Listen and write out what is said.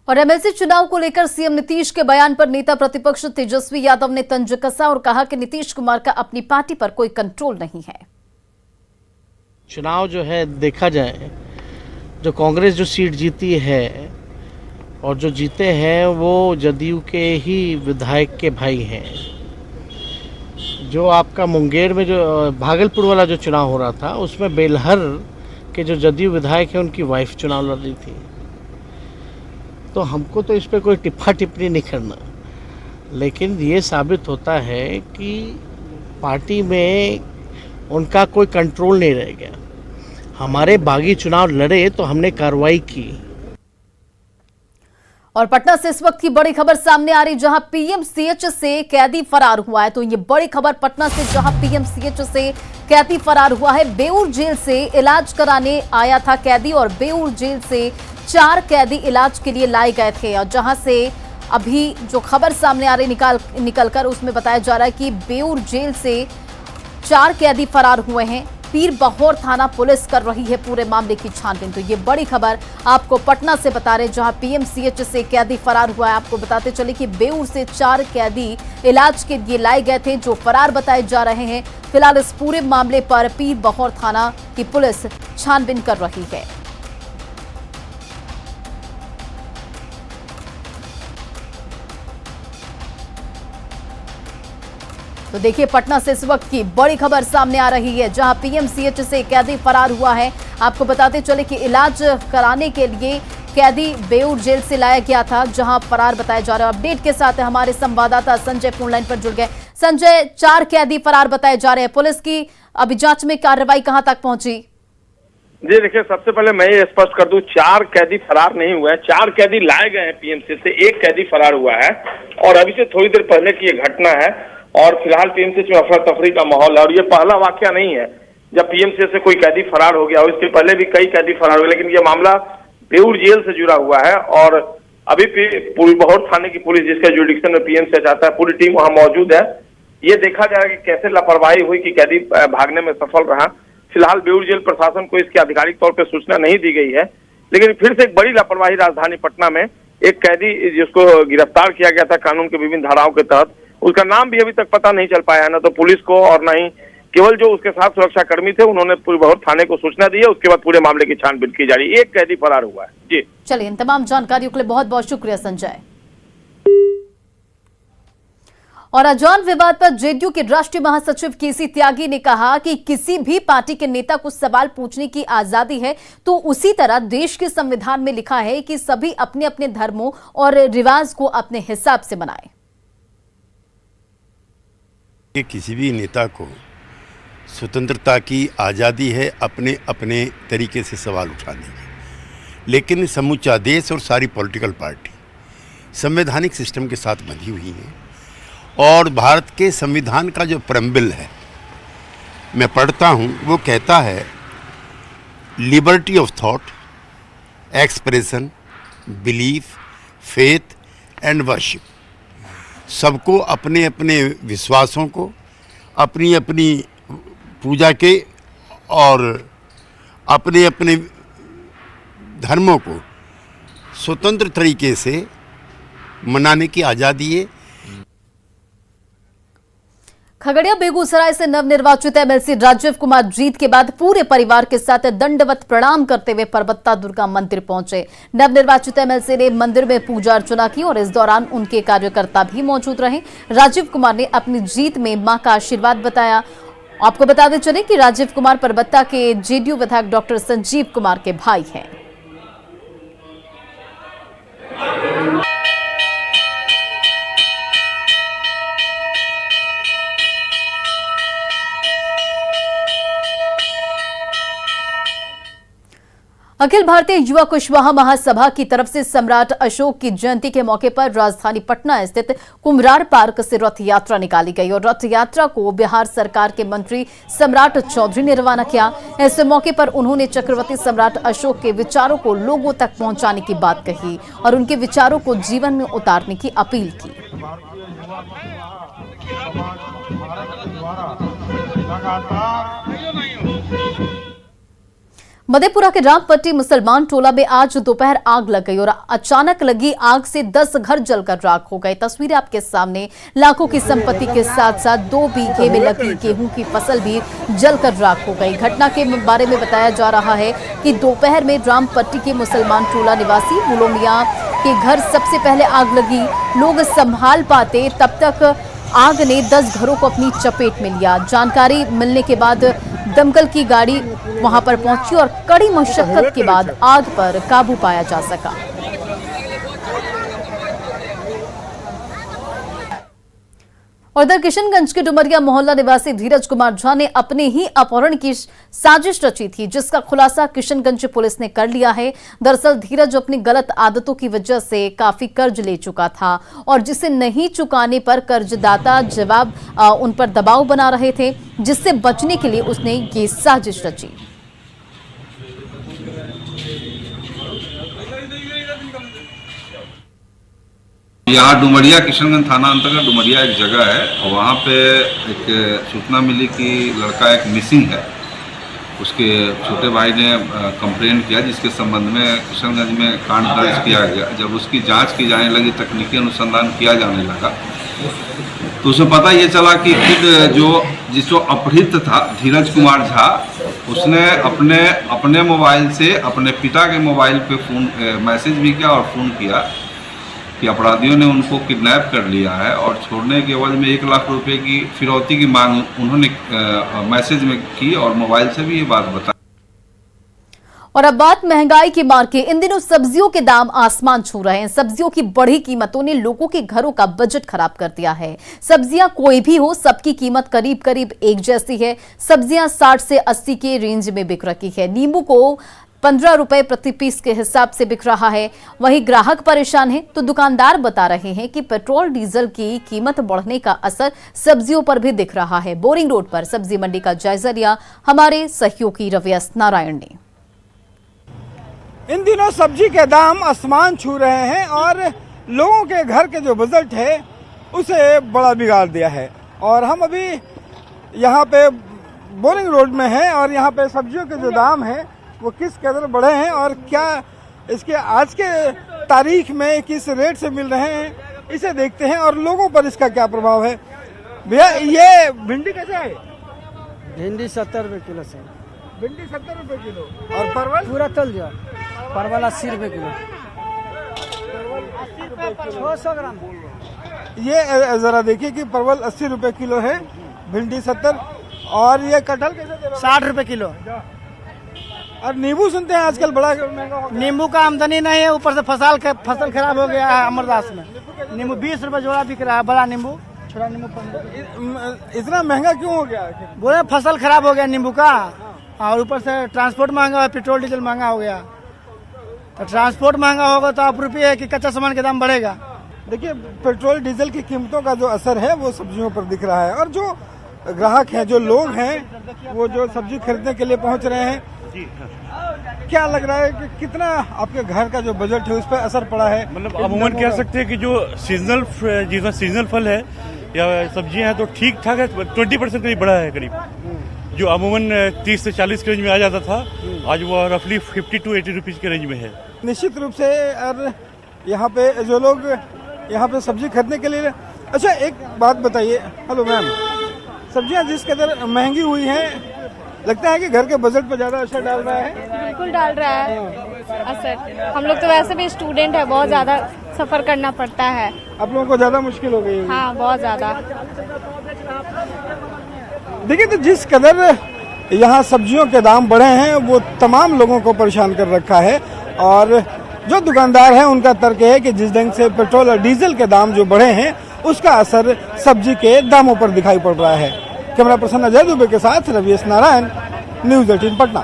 और एमएलसी चुनाव को लेकर सीएम नीतीश के बयान पर नेता प्रतिपक्ष तेजस्वी यादव ने तंज कसा और कहा कि नीतीश कुमार का अपनी पार्टी पर कोई कंट्रोल नहीं है। चुनाव जो है देखा जाए, जो कांग्रेस जो सीट जीती है और जो जीते हैं वो जदयू के ही विधायक के भाई हैं। जो आपका मुंगेर में जो भागलपुर वाला जो चुनाव हो रहा था उसमें बेलहर के जो जदयू विधायक हैं उनकी वाइफ चुनाव लड़ रही थी। तो हमको तो इस पर कोई टिप्पा टिप्पणी नहीं करना, लेकिन ये साबित होता है कि पार्टी में उनका कोई कंट्रोल नहीं रह गया। हमारे बागी चुनाव लड़े तो हमने कार्रवाई की। और पटना से इस वक्त की बड़ी खबर सामने आ रही, जहां पीएमसीएच से कैदी फरार हुआ है। तो ये बड़ी खबर पटना से, जहां पीएमसीएच से कैदी फरार हुआ है। बेऊर जेल से इलाज कराने आया था कैदी और बेऊर जेल से 4 कैदी इलाज के लिए लाए गए थे। और जहां से अभी जो खबर सामने आ रही निकलकर उसमें बताया जा रहा है कि बेऊर जेल से 4 कैदी फरार हुए हैं। पीर बहोर थाना पुलिस कर रही है पूरे मामले की छानबीन। तो ये बड़ी खबर आपको पटना से बता रहे, जहां पीएमसीएच से कैदी फरार हुआ है। आपको बताते चले कि बेऊर से 4 कैदी इलाज के लिए लाए गए थे जो फरार बताए जा रहे हैं। फिलहाल इस पूरे मामले पर पीर बहोर थाना की पुलिस छानबीन कर रही है। तो देखिए पटना से इस वक्त की बड़ी खबर सामने आ रही है, जहां पीएमसीएच से कैदी फरार हुआ है। आपको बताते चले कि इलाज कराने के लिए कैदी बेऊर जेल से लाया गया था, जहां फरार बताया जा रहा है। अपडेट के साथ हमारे संवाददाता संजय फोन लाइन पर जुड़ गए। संजय, 4 कैदी फरार बताए जा रहे हैं। पुलिस की अभी जांच में कार्रवाई कहां तक पहुंची? जी देखिए, सबसे पहले मैं ये स्पष्ट कर दूं, 4 कैदी फरार नहीं हुए हैं। 4 कैदी लाए गए हैं पीएमसी से, 1 कैदी फरार हुआ है और अभी से थोड़ी देर पहले की ये घटना है। और फिलहाल पीएमसीएच में अफरा तफरी का माहौल है और ये पहला वाकया नहीं है जब पीएमसीएच से कोई कैदी फरार हो गया हो। इसके पहले भी कई कैदी फरार हुए, लेकिन ये मामला बेऊर जेल से जुड़ा हुआ है। और अभी पूरी बहोर थाने की पुलिस, जिसके जुरिडिक्शन में पीएमसीएच आता है, पूरी टीम वहां मौजूद है। ये देखा जा रहा है कि कैसे लापरवाही हुई कि कैदी भागने में सफल रहा। फिलहाल बेऊर जेल प्रशासन को इसकी आधिकारिक तौर पर सूचना नहीं दी गई है, लेकिन फिर से एक बड़ी लापरवाही राजधानी पटना में एक कैदी जिसको गिरफ्तार किया गया था कानून के विभिन्न धाराओं के तहत, उसका नाम भी अभी तक पता नहीं चल पाया है, ना तो पुलिस को और ना ही केवल जो उसके साथ सुरक्षा कर्मी थे उन्होंने पूरी बहोर थाने को सूचना दी है। उसके बाद पूरे मामले की छानबीन की जा रही है। 1 कैदी फरार हुआ है। जी चलिए, इन तमाम जानकारियों के लिए बहुत बहुत शुक्रिया संजय। और अजान विवाद पर जेडीयू के राष्ट्रीय महासचिव केसी त्यागी ने कहा कि किसी भी पार्टी के नेता को सवाल पूछने की आजादी है, तो उसी तरह देश के संविधान में लिखा है कि सभी अपने अपने धर्मों और रिवाज को अपने हिसाब से मनाएं। किसी भी नेता को स्वतंत्रता की आज़ादी है अपने अपने तरीके से सवाल उठाने की, लेकिन समूचा देश और सारी पॉलिटिकल पार्टी संवैधानिक सिस्टम के साथ बंधी हुई है। और भारत के संविधान का जो प्रेम्बल है, मैं पढ़ता हूँ, वो कहता है liberty of thought, expression, belief, faith and worship. सबको अपने अपने विश्वासों को, अपनी अपनी पूजा के और अपने अपने धर्मों को स्वतंत्र तरीके से मनाने की आज़ादी है। खगड़िया बेगूसराय से नवनिर्वाचित एमएलसी राजीव कुमार जीत के बाद पूरे परिवार के साथ दंडवत प्रणाम करते हुए परबत्ता दुर्गा मंदिर पहुंचे। नवनिर्वाचित एमएलसी ने मंदिर में पूजा अर्चना की और इस दौरान उनके कार्यकर्ता भी मौजूद रहे। राजीव कुमार ने अपनी जीत में मां का आशीर्वाद बताया। आपको बताते चले कि राजीव कुमार परबत्ता के जेडीयू विधायक डॉक्टर संजीव कुमार के भाई हैं। अखिल भारतीय युवा कुशवाहा महासभा की तरफ से सम्राट अशोक की जयंती के मौके पर राजधानी पटना स्थित कुम्हरार पार्क से रथ यात्रा निकाली गई और रथ यात्रा को बिहार सरकार के मंत्री सम्राट चौधरी ने रवाना किया। इस मौके पर उन्होंने चक्रवर्ती सम्राट अशोक के विचारों को लोगों तक पहुंचाने की बात कही और उनके विचारों को जीवन में उतारने की अपील की। मधेपुरा के रामपट्टी मुसलमान टोला में आज दोपहर आग लग गई और अचानक लगी आग से 10 घर जलकर राख हो गए। तस्वीरें आपके सामने। लाखों की संपत्ति के साथ साथ 2 बीघे में लगी गेहूं की फसल भी जलकर राख हो गई। घटना के बारे में बताया जा रहा है कि दोपहर में रामपट्टी के मुसलमान टोला निवासी बुलो मियां के घर सबसे पहले आग लगी। लोग संभाल पाते तब तक आग ने 10 घरों को अपनी चपेट में लिया। जानकारी मिलने के बाद दमकल की गाड़ी वहां पर पहुंची और कड़ी मशक्कत के बाद आग पर काबू पाया जा सका। और इधर किशनगंज के डुमरिया मोहल्ला निवासी धीरज कुमार झा ने अपने ही अपहरण की साजिश रची थी, जिसका खुलासा किशनगंज पुलिस ने कर लिया है। दरअसल धीरज अपनी गलत आदतों की वजह से काफी कर्ज ले चुका था और जिसे नहीं चुकाने पर कर्जदाता उन पर दबाव बना रहे थे, जिससे बचने के लिए उसने ये साजिश रची। यहाँ डुमरिया किशनगंज थाना अंतर्गत डुमरिया एक जगह है और वहाँ पे एक सूचना मिली कि लड़का एक मिसिंग है। उसके छोटे भाई ने कंप्लेंट किया, जिसके संबंध में किशनगंज में कांड दर्ज किया गया। जब उसकी जांच की जाने लगी, तकनीकी अनुसंधान किया जाने लगा, तो उसे पता ये चला कि खुद जो अपहृत था धीरज कुमार झा, उसने अपने मोबाइल से अपने पिता के मोबाइल पे मैसेज भी किया और फ़ोन किया कि अपराधियों ने उनको किडनैप कर लिया है और छोड़ने के एवज में 1 लाख रुपए की फिरौती की मांग उन्होंने मैसेज में की और मोबाइल से भी ये बात बताई। और अब बात महंगाई की मार के। इन दिनों सब्जियों के दाम आसमान छू रहे हैं। सब्जियों की बढ़ी कीमतों ने लोगों के घरों का बजट खराब कर दिया है। सब्जियां कोई भी हो, सबकी कीमत करीब करीब एक जैसी है। सब्जियां 60 से 80 के रेंज में बिक रही है। नींबू को 15 रुपए प्रति पीस के हिसाब से बिक रहा है। वहीं ग्राहक परेशान है तो दुकानदार बता रहे हैं कि पेट्रोल डीजल की कीमत बढ़ने का असर सब्जियों पर भी दिख रहा है। बोरिंग रोड पर सब्जी मंडी का जायजा लिया हमारे सहयोगी रवियस नारायण ने। इन दिनों सब्जी के दाम आसमान छू रहे हैं और लोगों के घर के जो बजट है उसे बड़ा बिगाड़ दिया है। और हम अभी यहाँ पे बोरिंग रोड में हैं और यहाँ पे सब्जियों के जो दाम हैं वो किस कदर बढ़े हैं और क्या इसके आज के तारीख में किस रेट से मिल रहे हैं, इसे देखते हैं और लोगों पर इसका क्या प्रभाव है। भैया, ये भिंडी कैसे है? भिंडी 70 रुपये किलो से। भिंडी 70 रुपये किलो। और परवल पूरा तल दिया। परवल 80 रुपये किलो। 600 ग्राम। ये जरा देखिए कि परवल 80 रुपये किलो है, भिंडी 70। और ये कटहल कैसे दे रहे हो? 60 रुपये किलो। और नींबू सुनते हैं आजकल बड़ा महंगा हो गया। नींबू का आमदनी नहीं है, ऊपर से फसल खराब हो गया है। अमरदास में नींबू 20 रुपये जोड़ा बिक रहा है। बड़ा नींबू, छोटा नींबू 15। इतना महंगा क्यों हो गया? बोले फसल खराब हो गया नींबू का, और ऊपर से ट्रांसपोर्ट महंगा है, पेट्रोल डीजल महंगा हो गया। तो ट्रांसपोर्ट महंगा होगा तो अप्रूपीय है कि कच्चा सामान के दाम बढ़ेगा। देखिए, पेट्रोल डीजल की कीमतों का जो असर है वो सब्जियों पर दिख रहा है। और जो ग्राहक हैं, जो लोग हैं, वो जो सब्जी खरीदने के लिए पहुंच रहे हैं, क्या लग रहा है कि कितना आपके घर का जो बजट है उस पर असर पड़ा है? मतलब अमूमन कह सकते हैं कि जो सीजनल फल है या सब्जियां हैं तो ठीक ठाक है। 20% करीब बढ़ा है करीब। जो अमूमन 30 से 40 के रेंज में आ जाता था, आज वो रफली 50 to 80 रुपीज़ के रेंज में है। निश्चित रूप से। और यहाँ पे जो लोग यहाँ पे सब्जी खरीदने के लिए, अच्छा एक बात बताइए। हेलो मैम, सब्जियाँ जिस कदर महंगी हुई हैं, लगता है कि घर के बजट पर ज्यादा असर डाल रहा है? बिल्कुल डाल रहा है असर। हम लोग तो वैसे भी स्टूडेंट है, बहुत ज्यादा सफर करना पड़ता है। आप लोगों को ज्यादा मुश्किल हो गई है? हाँ, बहुत ज्यादा। देखिए, तो जिस कदर यहाँ सब्जियों के दाम बढ़े हैं वो तमाम लोगों को परेशान कर रखा है। और जो दुकानदार हैं उनका तर्क है कि जिस ढंग से पेट्रोल और डीजल के दाम जो बढ़े हैं उसका असर सब्जी के दामों पर दिखाई पड़ रहा है। कैमरा पर्सन अजय दुबे के साथ रवियस नारायण, न्यूज़ 18 पटना।